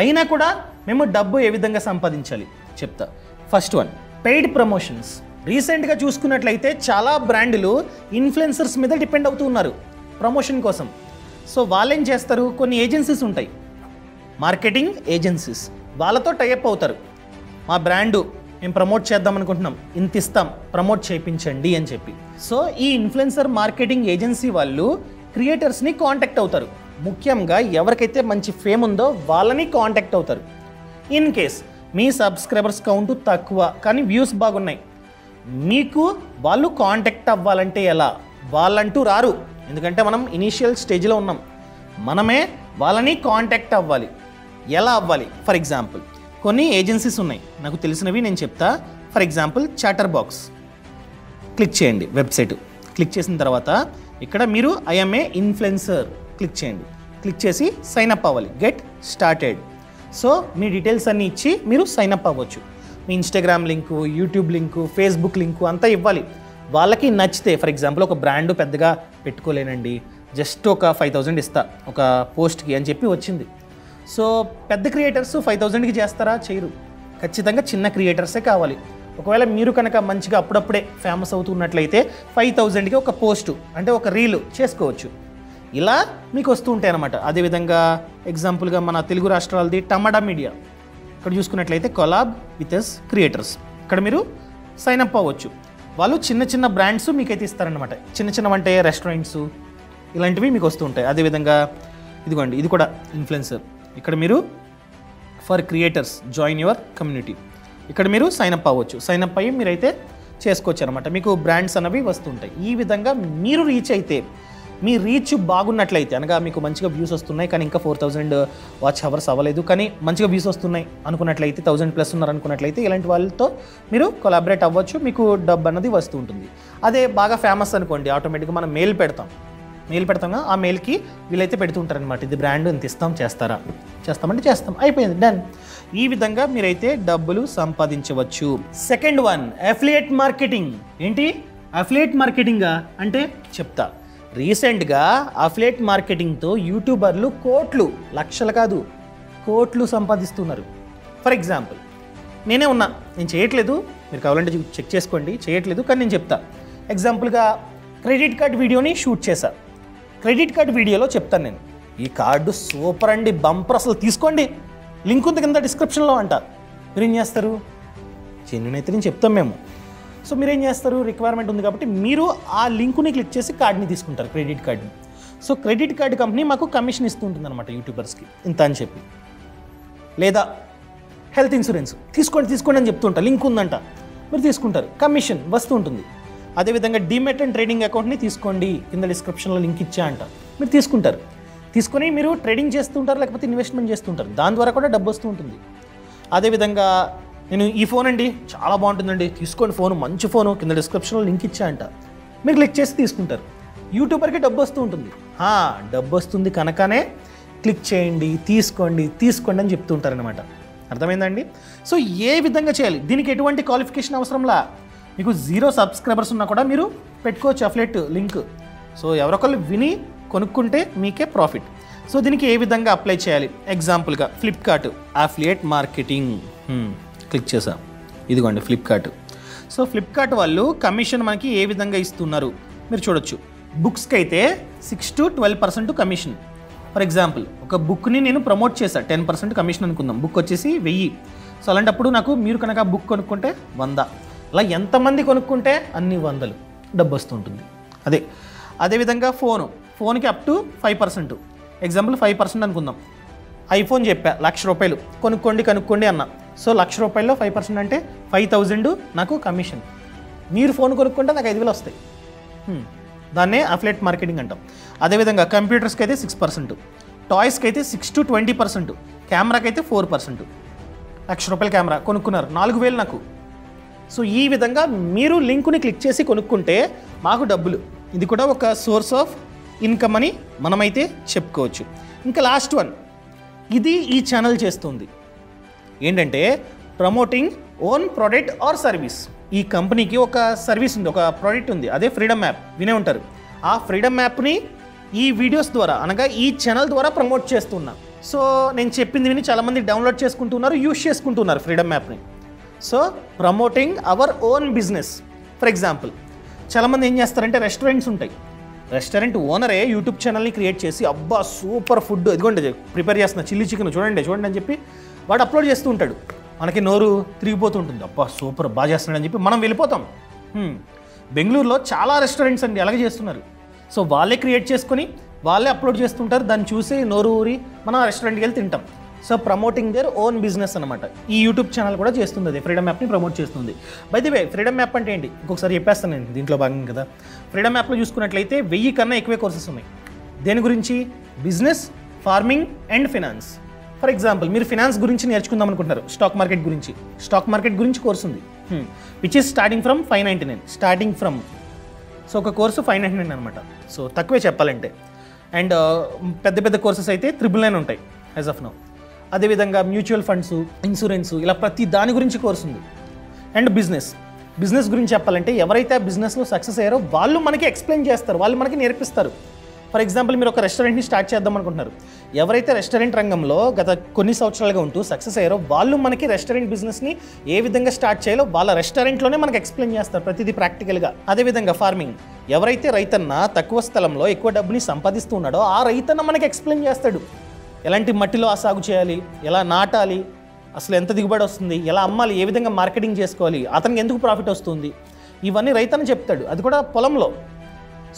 అయినా కూడా మేము డబ్బు ఏ విధంగా సంపాదించాలి చెప్తా. First one, paid promotions. రీసెంట్గా చూసుకున్నట్లయితే చాలా బ్రాండ్లు ఇన్ఫ్లుయెన్సర్స్ మీద డిపెండ్ అవుతూ ఉన్నారు ప్రమోషన్ కోసం. సో వాళ్ళు ఏం చేస్తారు, కొన్ని ఏజెన్సీస్ ఉంటాయి, మార్కెటింగ్ ఏజెన్సీస్, వాళ్ళతో టైఅప్ అవుతారు. మా బ్రాండు మేము ప్రమోట్ చేద్దాం అనుకుంటున్నాం, ఇంత ఇస్తాం, ప్రమోట్ చేయించండి అని చెప్పి. సో ఈ ఇన్ఫ్లుయెన్సర్ మార్కెటింగ్ ఏజెన్సీ వాళ్ళు క్రియేటర్స్ని కాంటాక్ట్ అవుతారు. ముఖ్యంగా ఎవరికైతే మంచి ఫేమ్ ఉందో వాళ్ళని కాంటాక్ట్ అవుతారు. In case me subscribers count తక్కువ కానీ వ్యూస్ బాగున్నాయి, మీకు వాళ్ళు కాంటాక్ట్ అవ్వాలంటే ఎలా? వాళ్ళంటూ రారు, ఎందుకంటే మనం ఇనీషియల్ స్టేజ్లో ఉన్నాం. మనమే వాళ్ళని కాంటాక్ట్ అవ్వాలి. ఎలా అవ్వాలి? ఫర్ ఎగ్జాంపుల్ కొన్ని ఏజెన్సీస్ ఉన్నాయి, నాకు తెలిసినవి నేను చెప్తా. For example chatter box click చేయండి, వెబ్సైట్ క్లిక్ చేసిన తర్వాత ఇక్కడ మీరు ఐఎంఏ ఇన్ఫ్లుయెన్సర్ క్లిక్ చేయండి. క్లిక్ చేసి సైన్ అప్ అవ్వాలి, గెట్ స్టార్టెడ్. సో మీ డీటెయిల్స్ అన్నీ ఇచ్చి మీరు సైన్ అప్ అవ్వచ్చు. మీ Instagram link, YouTube link, Facebook link అంతా ఇవ్వాలి. వాళ్ళకి నచ్చితే, ఫర్ ఎగ్జాంపుల్ ఒక బ్రాండ్ పెద్దగా పెట్టుకోలేనండి, జస్ట్ ఒక 5000 ఇస్తా ఒక పోస్ట్కి అని చెప్పి వచ్చింది. సో పెద్ద క్రియేటర్స్ 5000కి చేస్తారా? చేయరు. ఖచ్చితంగా చిన్న క్రియేటర్సే కావాలి. ఒకవేళ మీరు కనుక మంచిగా అప్పుడప్పుడే ఫేమస్ అవుతున్నట్లయితే 5000కి ఒక పోస్టు అంటే ఒక రీలు చేసుకోవచ్చు. ఇలా మీకు వస్తూ ఉంటాయి అన్నమాట. అదేవిధంగా ఎగ్జాంపుల్గా మన తెలుగు రాష్ట్రాలది టమాటా మీడియా, ఇక్కడ చూసుకున్నట్లయితే కొలాబ్ విత్ ఎస్ క్రియేటర్స్, ఇక్కడ మీరు సైన్ అప్ అవ్వచ్చు. వాళ్ళు చిన్న చిన్న బ్రాండ్స్ మీకైతే ఇస్తారనమాట. చిన్న అంటే రెస్టారెంట్స్ ఇలాంటివి మీకు వస్తూ ఉంటాయి. అదేవిధంగా ఇదిగోండి, ఇది కూడా ఇన్ఫ్లుయెన్సర్. ఇక్కడ మీరు for creators join your community, ఇక్కడ మీరు సైన్ అప్ అవ్వచ్చు. సైన్ అప్ అయ్యి మీరైతే చేసుకోవచ్చు అనమాట. మీకు బ్రాండ్స్ అనేవి వస్తుంటాయి. ఈ విధంగా మీరు రీచ్ అయితే, మీ రీచ్ బాగున్నట్లయితే, అనగా మీకు మంచిగా వ్యూస్ వస్తున్నాయి కానీ ఇంకా 4000 వాచ్ అవర్స్ అవ్వలేదు కానీ మంచిగా వ్యూస్ వస్తున్నాయి అనుకున్నట్లయితే, 1000+ ఉన్నారు అనుకున్నట్లయితే ఇలాంటి వాళ్ళతో మీరు కొలాబరేట్ అవ్వచ్చు. మీకు డబ్బు అన్నది వస్తూ ఉంటుంది. అదే బాగా ఫేమస్ అనుకోండి, ఆటోమేటిక్గా మనం మెయిల్ పెడతాం, ఆ మెయిల్కి వీళ్ళైతే పెడుతుంటారనమాట, ఇది బ్రాండ్ ఇంత ఇస్తాం, చేస్తారా? చేస్తామంటే చేస్తాం, అయిపోయింది, డన్. ఈ విధంగా మీరైతే డబ్బులు సంపాదించవచ్చు. Second one, affiliate marketing. ఏంటి అఫిలియేట్ మార్కెటింగా అంటే చెప్తా. రీసెంట్గా అఫిలియేట్ మార్కెటింగ్తో యూట్యూబర్లు కోట్లు, లక్షలు కాదు, కోట్లు సంపాదిస్తున్నారు. ఫర్ ఎగ్జాంపుల్ నేనే ఉన్నా, నేను చేయట్లేదు, మీరు కావాలంటే చెక్ చేసుకోండి, చేయట్లేదు, కానీ నేను చెప్తా. ఎగ్జాంపుల్గా క్రెడిట్ కార్డ్ వీడియోని షూట్ చేశా. క్రెడిట్ కార్డ్ వీడియోలో చెప్తాను నేను, ఈ కార్డు సూపర్ అండి, బంపర్, అసలు తీసుకోండి, లింక్ ఉంది కింద డిస్క్రిప్షన్లో అంట. మీరేం చేస్తారు? జెన్యూన్ అయితే నేను చెప్తాం మేము. సో మీరేం చేస్తారు? రిక్వైర్మెంట్ ఉంది కాబట్టి మీరు ఆ లింకుని క్లిక్ చేసి కార్డ్ని తీసుకుంటారు, క్రెడిట్ కార్డ్ని. సో క్రెడిట్ కార్డ్ కంపెనీ మాకు కమిషన్ ఇస్తూ ఉంటుంది అనమాట యూట్యూబర్స్కి ఇంత అని చెప్పి. లేదా హెల్త్ ఇన్సూరెన్స్ తీసుకోండి అని చెప్తుంటా, లింక్ ఉందంట, మీరు తీసుకుంటారు, కమిషన్ వస్తూ ఉంటుంది. అదేవిధంగా డీమెట్ అండ్ ట్రేడింగ్ అకౌంట్ని తీసుకోండి, కింద డిస్క్రిప్షన్లో లింక్ ఇచ్చా అంట, మీరు తీసుకుంటారు. తీసుకొని మీరు ట్రేడింగ్ చేస్తుంటారు, లేకపోతే ఇన్వెస్ట్మెంట్ చేస్తుంటారు, దాని ద్వారా కూడా డబ్బు వస్తూ ఉంటుంది. అదేవిధంగా నేను ఈ ఫోన్ అండి చాలా బాగుంటుందండి, తీసుకోండి, ఫోన్ మంచి ఫోను, కింద డిస్క్రిప్షన్లో లింక్ ఇచ్చా అంట, మీరు క్లిక్ చేసి తీసుకుంటారు. యూట్యూబర్కి డబ్బు వస్తూ ఉంటుంది. డబ్బు వస్తుంది కనుకనే క్లిక్ చేయండి, తీసుకోండి అని చెప్తూ ఉంటారనమాట. అర్థమైందండి? సో ఏ విధంగా చేయాలి, దీనికి ఎటువంటి క్వాలిఫికేషన్ అవసరంలా, మీకు 0 సబ్స్క్రైబర్స్ ఉన్నా కూడా మీరు పెట్టుకోవచ్చు అఫిలియేట్ లింక్. సో ఎవరొకళ్ళు విని కొనుక్కుంటే మీకే ప్రాఫిట్. సో దీనికి ఏ విధంగా అప్లై చేయాలి? ఎగ్జాంపుల్గా ఫ్లిప్కార్ట్ అఫిలియేట్ మార్కెటింగ్ క్లిక్ చేసా, ఇదిగోండి ఫ్లిప్కార్ట్. సో ఫ్లిప్కార్ట్ వాళ్ళు కమిషన్ మనకి ఏ విధంగా ఇస్తున్నారు మీరు చూడొచ్చు. బుక్స్కి అయితే 6 to 12% కమిషన్. ఫర్ ఎగ్జాంపుల్ ఒక బుక్ని నేను ప్రమోట్ చేశాను, 10% కమిషన్ అనుకుందాం, బుక్ వచ్చేసి 1000. సో అలాంటప్పుడు నాకు మీరు కనుక బుక్ కొనుక్కుంటే 100, అలా ఎంతమంది కొనుక్కుంటే అన్ని 100 డబ్బు వస్తుంటుంది. అదేవిధంగా ఫోన్కి అప్ టు 5%. ఎగ్జాంపుల్ 5% అనుకుందాం. ఐఫోన్ చెప్పా, ₹1,00,000 కనుక్కోండి అన్న. సో ₹1,00,000 5% అంటే 5,000 నాకు కమిషన్. మీరు ఫోన్ కొనుక్కుంటే నాకు 5,000 వస్తాయి. దాన్నే అఫిలియేట్ మార్కెటింగ్ అంటాం. అదేవిధంగా కంప్యూటర్స్కి అయితే 6%, టాయ్స్కి అయితే 6 to 20%, కెమెరాకి అయితే 4%. ₹1,00,000 కెమెరా కొనుక్కున్నారు, 4,000 నాకు. సో ఈ విధంగా మీరు లింకుని క్లిక్ చేసి కొనుక్కుంటే మాకు డబ్బులు, ఇది కూడా ఒక సోర్స్ ఆఫ్ ఇన్కమ్ అని మనమైతే చెప్పుకోవచ్చు. ఇంకా లాస్ట్ వన్, ఇది ఈ ఛానల్ చేస్తుంది ఏంటంటే promoting own product or service. ఈ కంపెనీకి ఒక సర్వీస్ ఉంది, ఒక ప్రోడక్ట్ ఉంది, అదే ఫ్రీడమ్ యాప్, వినే ఉంటారు. ఆ ఫ్రీడమ్ యాప్ని ఈ వీడియోస్ ద్వారా, అనగా ఈ ఛానల్ ద్వారా ప్రమోట్ చేస్తున్నా. సో నేను చెప్పింది విని చాలామంది డౌన్లోడ్ చేసుకుంటున్నారు, యూజ్ చేసుకుంటున్నారు ఫ్రీడమ్ యాప్ని. So promoting our own business. For example చాలామంది ఏం చేస్తారంటే, రెస్టారెంట్స్ ఉంటాయి, రెస్టారెంట్ ఓనరే యూట్యూబ్ ఛానల్ని క్రియేట్ చేసి, అబ్బా సూపర్ ఫుడ్ ఇదిగోండి ప్రిపేర్ చేస్తున్నా, చిల్లీ చికెన్ చూడండి అని చెప్పి వాడు అప్లోడ్ చేస్తూ ఉంటాడు. మనకి నోరు తిరిగిపోతుంటుంది, అబ్బా సూపర్ బాగా చేస్తున్నాడని చెప్పి మనం వెళ్ళిపోతాం. బెంగళూరులో చాలా రెస్టారెంట్స్ అండి అలాగే చేస్తున్నారు. సో వాళ్ళే క్రియేట్ చేసుకొని వాళ్ళే అప్లోడ్ చేస్తుంటారు, దాన్ని చూసి నోరు ఊరి మనం రెస్టారెంట్కి వెళ్ళి తింటాం. So promoting their own business అనమాట. ఈ యూట్యూబ్ ఛానల్ కూడా చేస్తుంది, అది ఫ్రీడమ్ యాప్ని ప్రమోట్ చేస్తుంది. By the way freedom app అంటే ఏంటి ఇంకొకసారి చెప్పేస్తాను నేను, దీంట్లో భాగం కదా. ఫ్రీడమ్ యాప్లో చూసుకున్నట్లయితే 1000 కన్నా ఎక్కువే కోర్సెస్ ఉన్నాయి. దేని గురించి? Business, farming and finance. For example మీరు ఫినాన్స్ గురించి నేర్చుకుందాం అనుకుంటున్నారు, స్టాక్ మార్కెట్ గురించి కోర్స్ ఉంది, which is starting from 599. So ఒక కోర్సు 599 అనమాట. సో తక్కువే చెప్పాలంటే. అండ్ పెద్ద కోర్సెస్ అయితే 999 ఉంటాయి యాజ్ ఆఫ్ నౌ. అదేవిధంగా మ్యూచువల్ ఫండ్స్, ఇన్సూరెన్స్, ఇలా ప్రతి దాని గురించి కోర్సు ఉంది. అండ్ బిజినెస్ గురించి చెప్పాలంటే ఎవరైతే ఆ బిజినెస్లో సక్సెస్ అయ్యారో వాళ్ళు మనకి ఎక్స్ప్లెయిన్ చేస్తారు, వాళ్ళు మనకి నేర్పిస్తారు. ఫర్ ఎగ్జాంపుల్ మీరు ఒక రెస్టారెంట్ని స్టార్ట్ చేద్దాం అనుకుంటున్నారు, ఎవరైతే రెస్టారెంట్ రంగంలో గత కొన్ని సంవత్సరాలుగా ఉంటూ సక్సెస్ అయ్యారో వాళ్ళు మనకి రెస్టారెంట్ బిజినెస్ని ఏ విధంగా స్టార్ట్ చేయాలో వాళ్ళ రెస్టారెంట్లోనే మనకి ఎక్స్ప్లెయిన్ చేస్తారు ప్రతిదీ ప్రాక్టికల్గా. అదేవిధంగా ఫార్మింగ్, ఎవరైతే రైతన్న తక్కువ స్థలంలో ఎక్కువ డబ్బుని సంపాదిస్తూ ఉన్నాడో ఆ రైతన్న మనకి ఎక్స్ప్లెయిన్ చేస్తాడు, ఎలాంటి మట్టిలో ఆ సాగు చేయాలి, ఎలా నాటాలి, అసలు ఎంత దిగుబడి వస్తుంది, ఎలా అమ్మాలి, ఏ విధంగా మార్కెటింగ్ చేసుకోవాలి, అతనికి ఎందుకు ప్రాఫిట్ వస్తుంది, ఇవన్నీ రైతన్న చెప్తాడు, అది కూడా పొలంలో.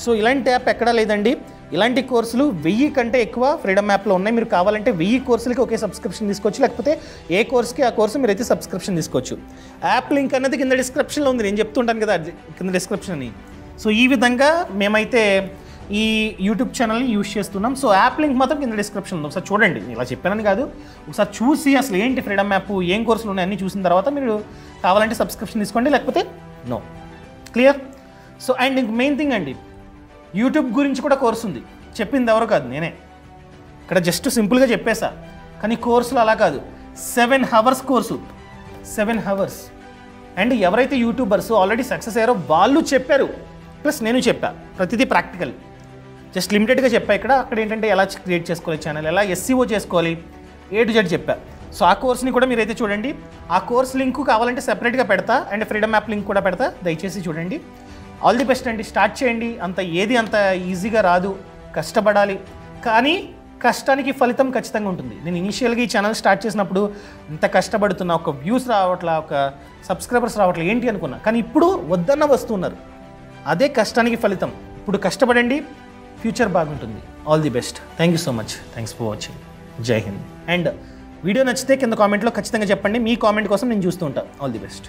సో ఇలాంటి యాప్ ఎక్కడా లేదండి. ఇలాంటి కోర్సులు 1000 కంటే ఎక్కువ ఫ్రీడమ్ యాప్లో ఉన్నాయి. మీరు కావాలంటే 1000 కోర్సులకి ఒకే సబ్స్క్రిప్షన్ తీసుకోవచ్చు, లేకపోతే ఏ కోర్స్కి ఆ కోర్సు మీరైతే సబ్స్క్రిప్షన్ తీసుకోవచ్చు. యాప్ లింక్ అనేది కింద డిస్క్రిప్షన్లో ఉంది, నేను చెప్తుంటాను కదా కింద డిస్క్రిప్షన్ అని. సో ఈ విధంగా మేమైతే ఈ యూట్యూబ్ ఛానల్ని యూజ్ చేస్తున్నాం. సో యాప్ లింక్ మాత్రం కింద డిస్క్రిప్షన్ ఉంది, ఒకసారి చూడండి. ఇలా చెప్పానని కాదు, ఒకసారి చూసి అసలు ఏంటి ఫ్రీడమ్ యాప్, ఏం కోర్సులు ఉన్నాయి అన్నీ చూసిన తర్వాత మీరు కావాలంటే సబ్స్క్రిప్షన్ తీసుకోండి, లేకపోతే నో. క్లియర్? సో అండ్ ఇంక మెయిన్ థింగ్ అండి, యూట్యూబ్ గురించి కూడా కోర్సు ఉంది, చెప్పింది ఎవరు కాదు నేనే, ఇక్కడ జస్ట్ సింపుల్గా చెప్పేసా. కానీ కోర్సులు అలా కాదు, 7 hours కోర్సు, 7 hours. అండ్ ఎవరైతే యూట్యూబర్స్ ఆల్రెడీ సక్సెస్ అయ్యారో వాళ్ళు చెప్పారు, ప్లస్ నేను చెప్పా, ప్రతిదీ ప్రాక్టికల్. జస్ట్ లిమిటెడ్గా చెప్పా ఇక్కడ. అక్కడ ఏంటంటే ఎలా క్రియేట్ చేసుకోవాలి ఛానల్, ఎలా SEO చేసుకోవాలి, A to Z చెప్పా. సో ఆ కోర్స్ని కూడా మీరైతే చూడండి. ఆ కోర్స్ లింక్ కావాలంటే సెపరేట్గా పెడతా, అండ్ ఫ్రీడమ్ యాప్ లింక్ కూడా పెడతా, దయచేసి చూడండి. ఆల్ ది బెస్ట్ అండి. స్టార్ట్ చేయండి. అంత ఈజీగా రాదు, కష్టపడాలి. కానీ కష్టానికి ఫలితం ఖచ్చితంగా ఉంటుంది. నేను ఇనీషియల్గా ఈ ఛానల్ స్టార్ట్ చేసినప్పుడు ఇంత కష్టపడుతున్నా, ఒక వ్యూస్ రావట్లా, ఒక సబ్స్క్రైబర్స్ రావట్లా, ఏంటి అనుకున్నా. కానీ ఇప్పుడు వద్దన్న వస్తున్నారు. అదే కష్టానికి ఫలితం. ఇప్పుడు కష్టపడండి, ఫ్యూచర్ బాగుంటుంది. All the best. Thank you so much. Thanks for watching. జై హింద్. అండ్ వీడియో నచ్చితే కింద కామెంట్లో ఖచ్చితంగా చెప్పండి. మీ కామెంట్ కోసం నేను చూస్తూ ఉంటాను. All the best.